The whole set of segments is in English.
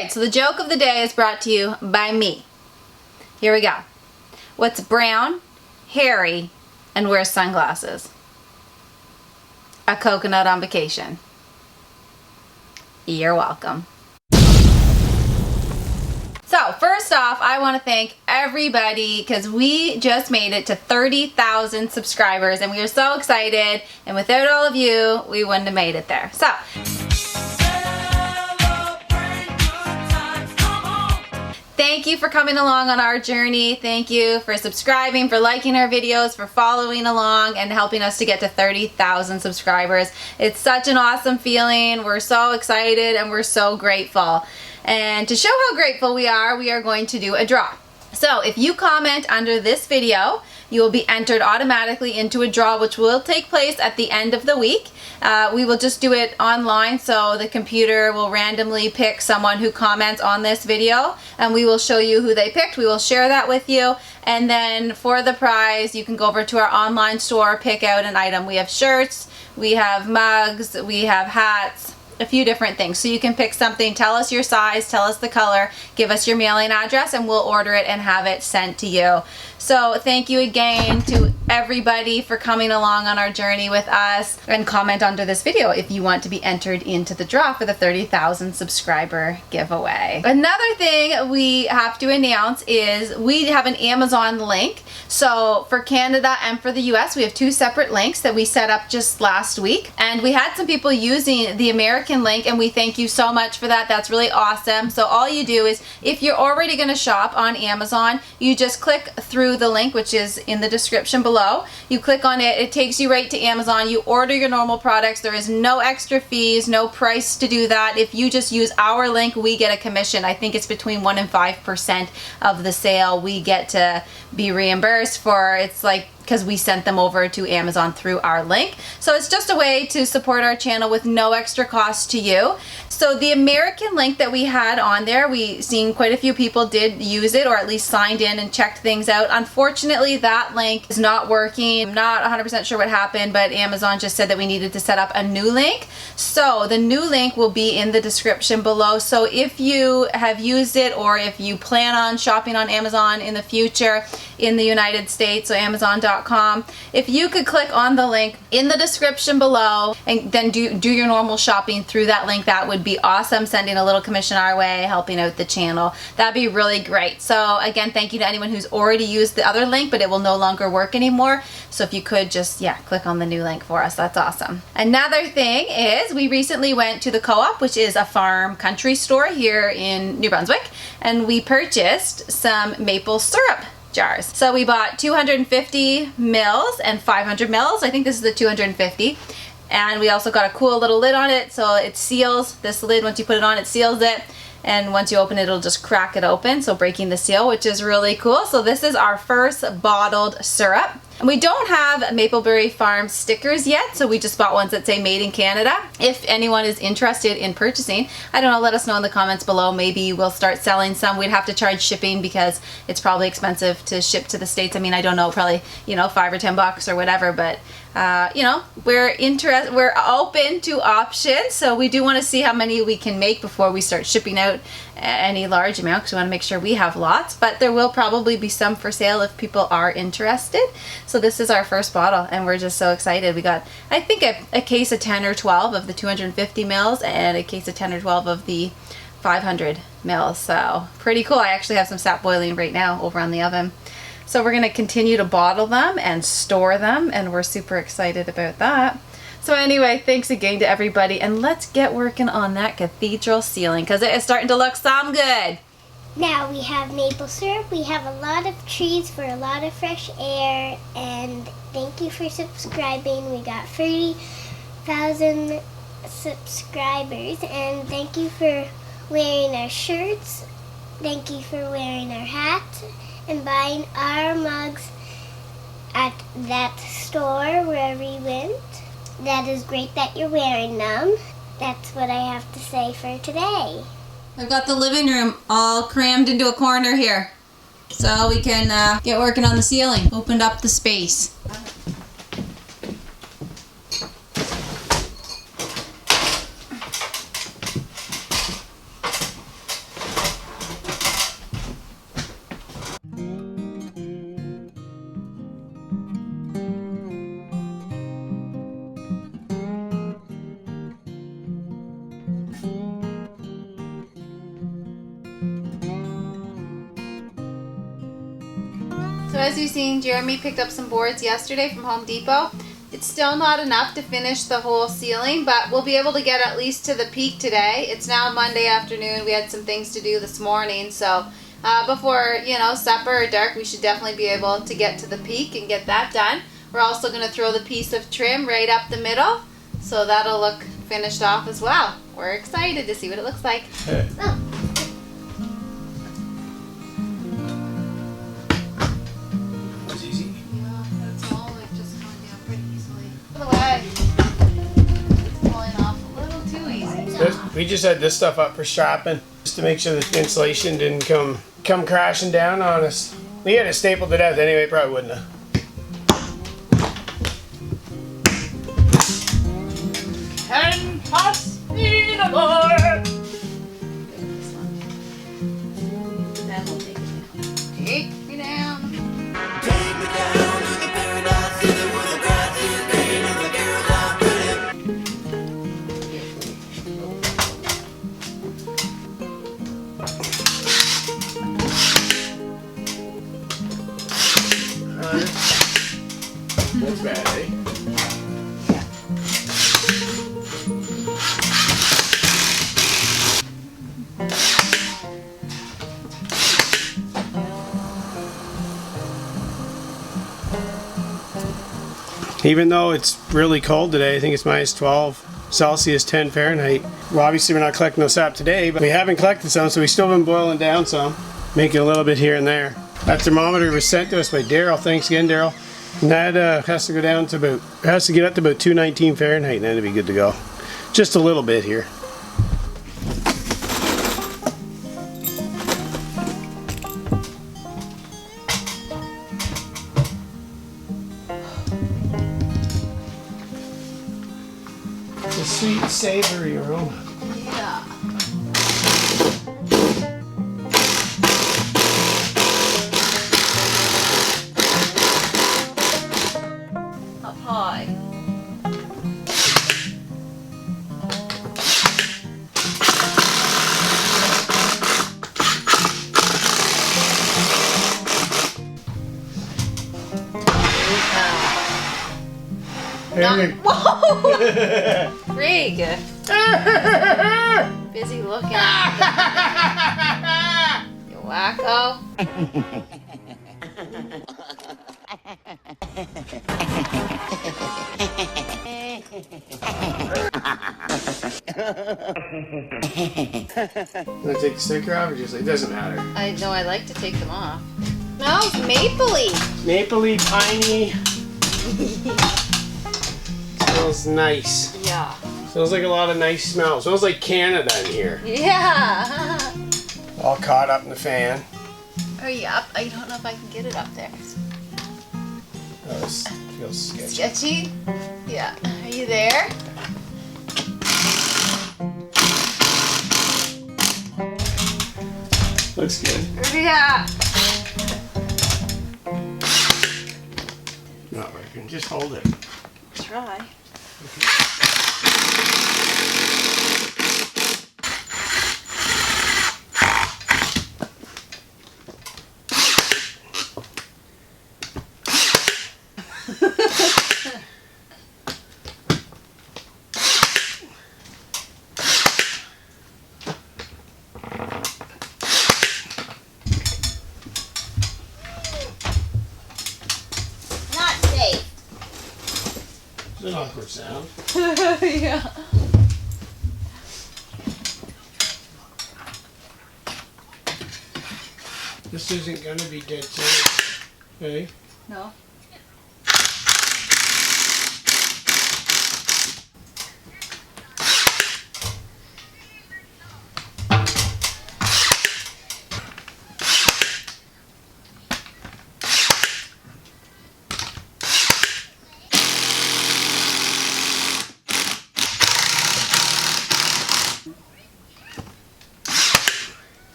right, so the joke of the day is brought to you by me. Here we go. What's brown, hairy, and wears sunglasses? A coconut on vacation. You're welcome. So first off, I want to thank everybody because we just made it to 30,000 subscribers and we are so excited, and without all of you, we wouldn't have made it there. So thank you for coming along on our journey. Thank you for subscribing, for liking our videos, for following along and helping us to get to 30,000 subscribers. It's such an awesome feeling. We're so excited and we're so grateful. And to show how grateful we are going to do a draw. So if you comment under this video, you will be entered automatically into a draw which will take place at the end of the week. We will just do it online, so the computer will randomly pick someone who comments on this video and we will show you who they picked. We will share that with you, and then for the prize you can go over to our online store, pick out an item. We have shirts, we have mugs, we have hats, a few different things. So you can pick something, tell us your size, tell us the color, give us your mailing address, and we'll order it and have it sent to you. So thank you again to everybody for coming along on our journey with us, and comment under this video if you want to be entered into the draw for the 30,000 subscriber giveaway. Another thing we have to announce is we have an Amazon link. So for Canada and for the US, we have two separate links that we set up just last week, and we had some people using the American link and we thank you so much for that. That's really awesome. So all you do is, if you're already going to shop on Amazon, you just click through the link which is in the description below. You click on it, it takes you right to Amazon. You order your normal products. There is no extra fees, no price to do that. If you just use our link, we get a commission. I think it's between 1% and 5% of the sale we get to be reimbursed for. It's like because we sent them over to Amazon through our link. So it's just a way to support our channel with no extra cost to you. So the American link that we had on there, we seen quite a few people did use it, or at least signed in and checked things out. Unfortunately, that link is not working. I'm not 100% sure what happened, but Amazon just said that we needed to set up a new link. So the new link will be in the description below. So if you have used it, or if you plan on shopping on Amazon in the future in the United States, so Amazon.com, if you could click on the link in the description below and then do your normal shopping through that link, that would be awesome. Sending a little commission our way, helping out the channel. That'd be really great. So again, thank you to anyone who's already used the other link, but it will no longer work anymore. So if you could just, click on the new link for us, that's awesome. Another thing is we recently went to the Co-op, which is a farm country store here in New Brunswick, and we purchased some maple syrup jars. So we bought 250 mils and 500 mils. I think this is the 250. And we also got a cool little lid on it, so it seals this lid. Once you put it on, it seals it, and once you open it, it'll just crack it open, so breaking the seal, which is really cool. So this is our first bottled syrup. And we don't have Mapleberry Farm stickers yet, so we just bought ones that say Made in Canada. If anyone is interested in purchasing, I don't know, let us know in the comments below. Maybe we'll start selling some. We'd have to charge shipping because it's probably expensive to ship to the States. I mean, I don't know, probably, $5 or $10 or whatever, but we're open to options, so we do want to see how many we can make before we start shipping out any large amount, because we want to make sure we have lots, but there will probably be some for sale if people are interested. So this is our first bottle and we're just so excited. We got, I think, a case of 10 or 12 of the 250 mils and a case of 10 or 12 of the 500 mils, so pretty cool. I actually have some sap boiling right now over on the oven. So we're going to continue to bottle them and store them, and we're super excited about that. So anyway, thanks again to everybody, and let's get working on that cathedral ceiling because it is starting to look some good. Now we have maple syrup, we have a lot of trees for a lot of fresh air, and thank you for subscribing. We got 30,000 subscribers, and thank you for wearing our shirts, thank you for wearing our hats, and buying our mugs at that store where we went. That is great that you're wearing them. That's what I have to say for today. I've got the living room all crammed into a corner here, so we can get working on the ceiling. Opened up the space. as you've seen, Jeremy picked up some boards yesterday from Home Depot. It's still not enough to finish the whole ceiling, but we'll be able to get at least to the peak today. It's now Monday afternoon. We had some things to do this morning, so before, you know, supper or dark, we should definitely be able to get to the peak and get that done. We're also going to throw the piece of trim right up the middle, so that'll look finished off as well. We're excited to see what it looks like. Oh. We just had this stuff up for strapping, just to make sure the insulation didn't come crashing down on us. We had it stapled to death anyway, probably wouldn't have. And pass me the board. Then we'll take it down. Take me down. Take me down to the paradise city where the grass is green and the girls are pretty. That's bad, eh? Even though it's really cold today, I think it's minus 12 Celsius, 10 Fahrenheit. Well, obviously we're not collecting no sap today, but we haven't collected some, so we've still been boiling down some, making a little bit here and there. That thermometer was sent to us by Daryl. Thanks again, Daryl. And that has to go down to about, has to get up to about 219 Fahrenheit, and then it'll be good to go. Just a little bit here. The sweet, savory aroma. Yeah. Up high. Whoa! Rig! Busy looking. You wacko. Want to take the sticker off or just, it doesn't matter. I know, I like to take them off. Smells mapley. Mapley, piney. Smells nice. Yeah. Smells like a lot of nice smells. Smells like Canada in here. Yeah. All caught up in the fan. Hurry up. I don't know if I can get it up there. Oh, this feels sketchy. Sketchy? Yeah. Are you there? Looks good. Yeah. Not working. Just hold it. Try. Not safe. It's an awkward sound. Yeah. This isn't going to be dead safe. Okay? No.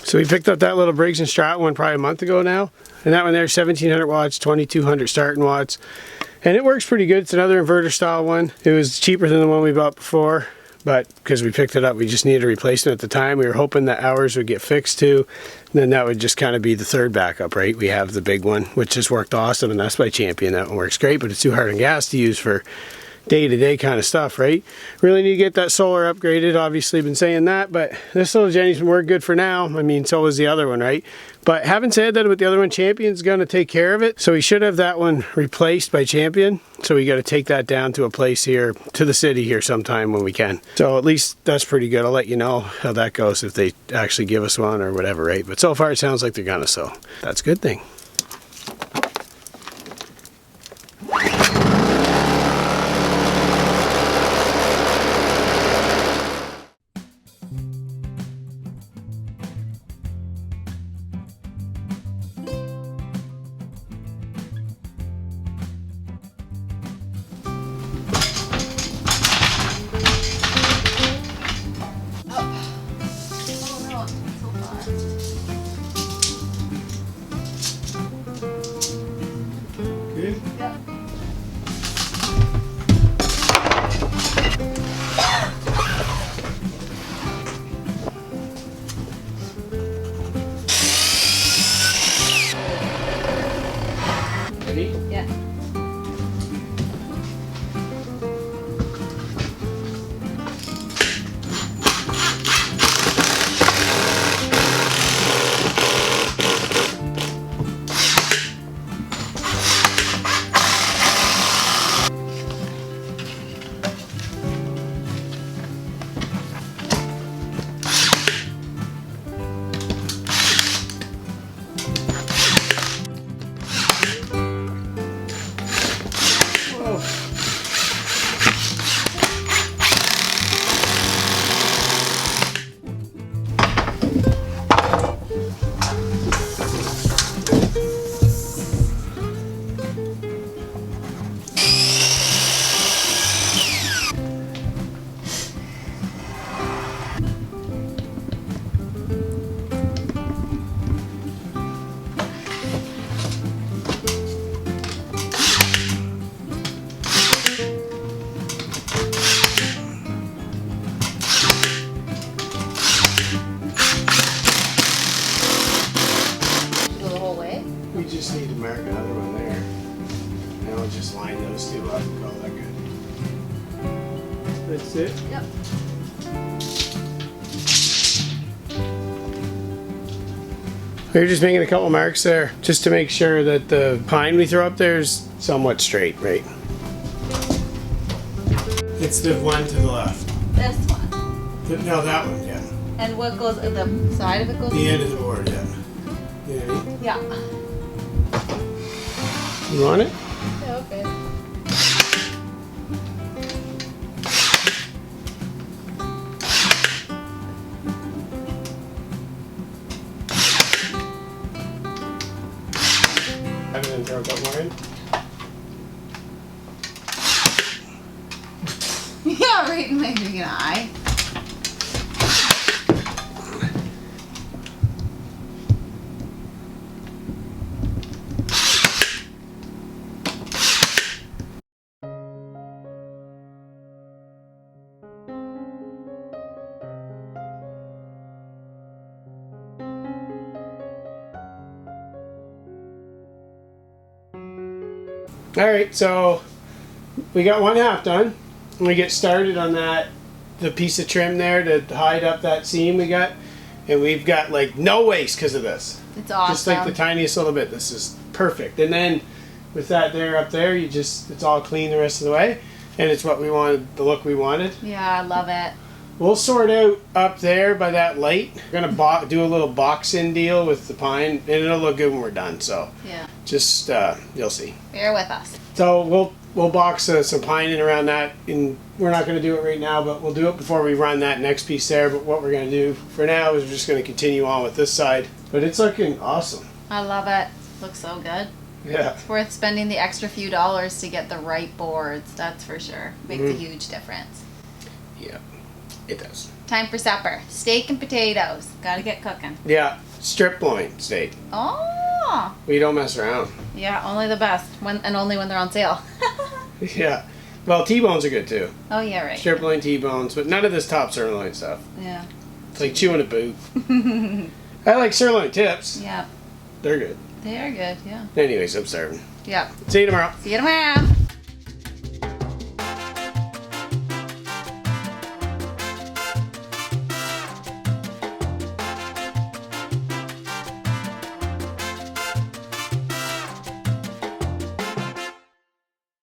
So we picked up that little Briggs & Stratton one probably a month ago now. And that one there, 1700 watts, 2200 starting watts. And it works pretty good. It's another inverter style one. It was cheaper than the one we bought before. But because we picked it up, we just needed a replacement at the time. We were hoping that ours would get fixed too. And then that would just kind of be the third backup, right? We have the big one, which has worked awesome. And that's by Champion. That one works great, but it's too hard on gas to use for day-to-day kind of stuff, right? Really need to get that solar upgraded. Obviously been saying that, but this little Jenny's been working good for now. I mean, so was the other one, right? But having said that, with the other one, Champion's going to take care of it. So we should have that one replaced by Champion. So we got to take that down to a place here, to the city here sometime when we can. So at least that's pretty good. I'll let you know how that goes if they actually give us one or whatever, right? But so far it sounds like they're gonna, so that's a good thing. Good? Yep. Ready? Yeah. We just need to mark another one there. And we'll just line those two up and call that good. That's it? Yep. We're just making a couple marks there just to make sure that the pine we throw up there is somewhat straight, right? It's the one to the left. This one. No, that one, yeah. And what goes, the side of it goes? The end of the board, yeah. You know what I mean? Yeah. You want it? Yeah, okay. I'm gonna throw a couple more in. Yeah, right in my freaking eye. Alright, so we got one half done. We get started on that, the piece of trim there to hide up that seam we got. And we've got like no waste because of this. It's awesome. Just like the tiniest little bit. This is perfect. And then with that there up there, you just, it's all clean the rest of the way. And it's what we wanted, the look we wanted. Yeah, I love it. We'll sort out up there by that light. We're gonna do a little box-in deal with the pine, and it'll look good when we're done. So Yeah. just you'll see. Bear with us. So we'll box some pine in around that, and we're not gonna do it right now, but we'll do it before we run that next piece there. But what we're gonna do for now is we're just gonna continue on with this side. But it's looking awesome. I love it. Looks so good. Yeah. It's worth spending the extra few dollars to get the right boards, that's for sure. Makes a huge difference. Yeah. It does. Time for supper. Steak and potatoes. Gotta get cooking. Yeah, strip loin steak. Oh. We don't mess around. Yeah, only the best. And only when they're on sale. Yeah. Well, T-bones are good too. Oh, yeah, right. Strip loin T-bones, but none of this top sirloin stuff. Yeah. It's like chewing a boot. I like sirloin tips. Yeah. They're good. They are good, yeah. Anyways, I'm starving. Yeah. See you tomorrow. See you tomorrow.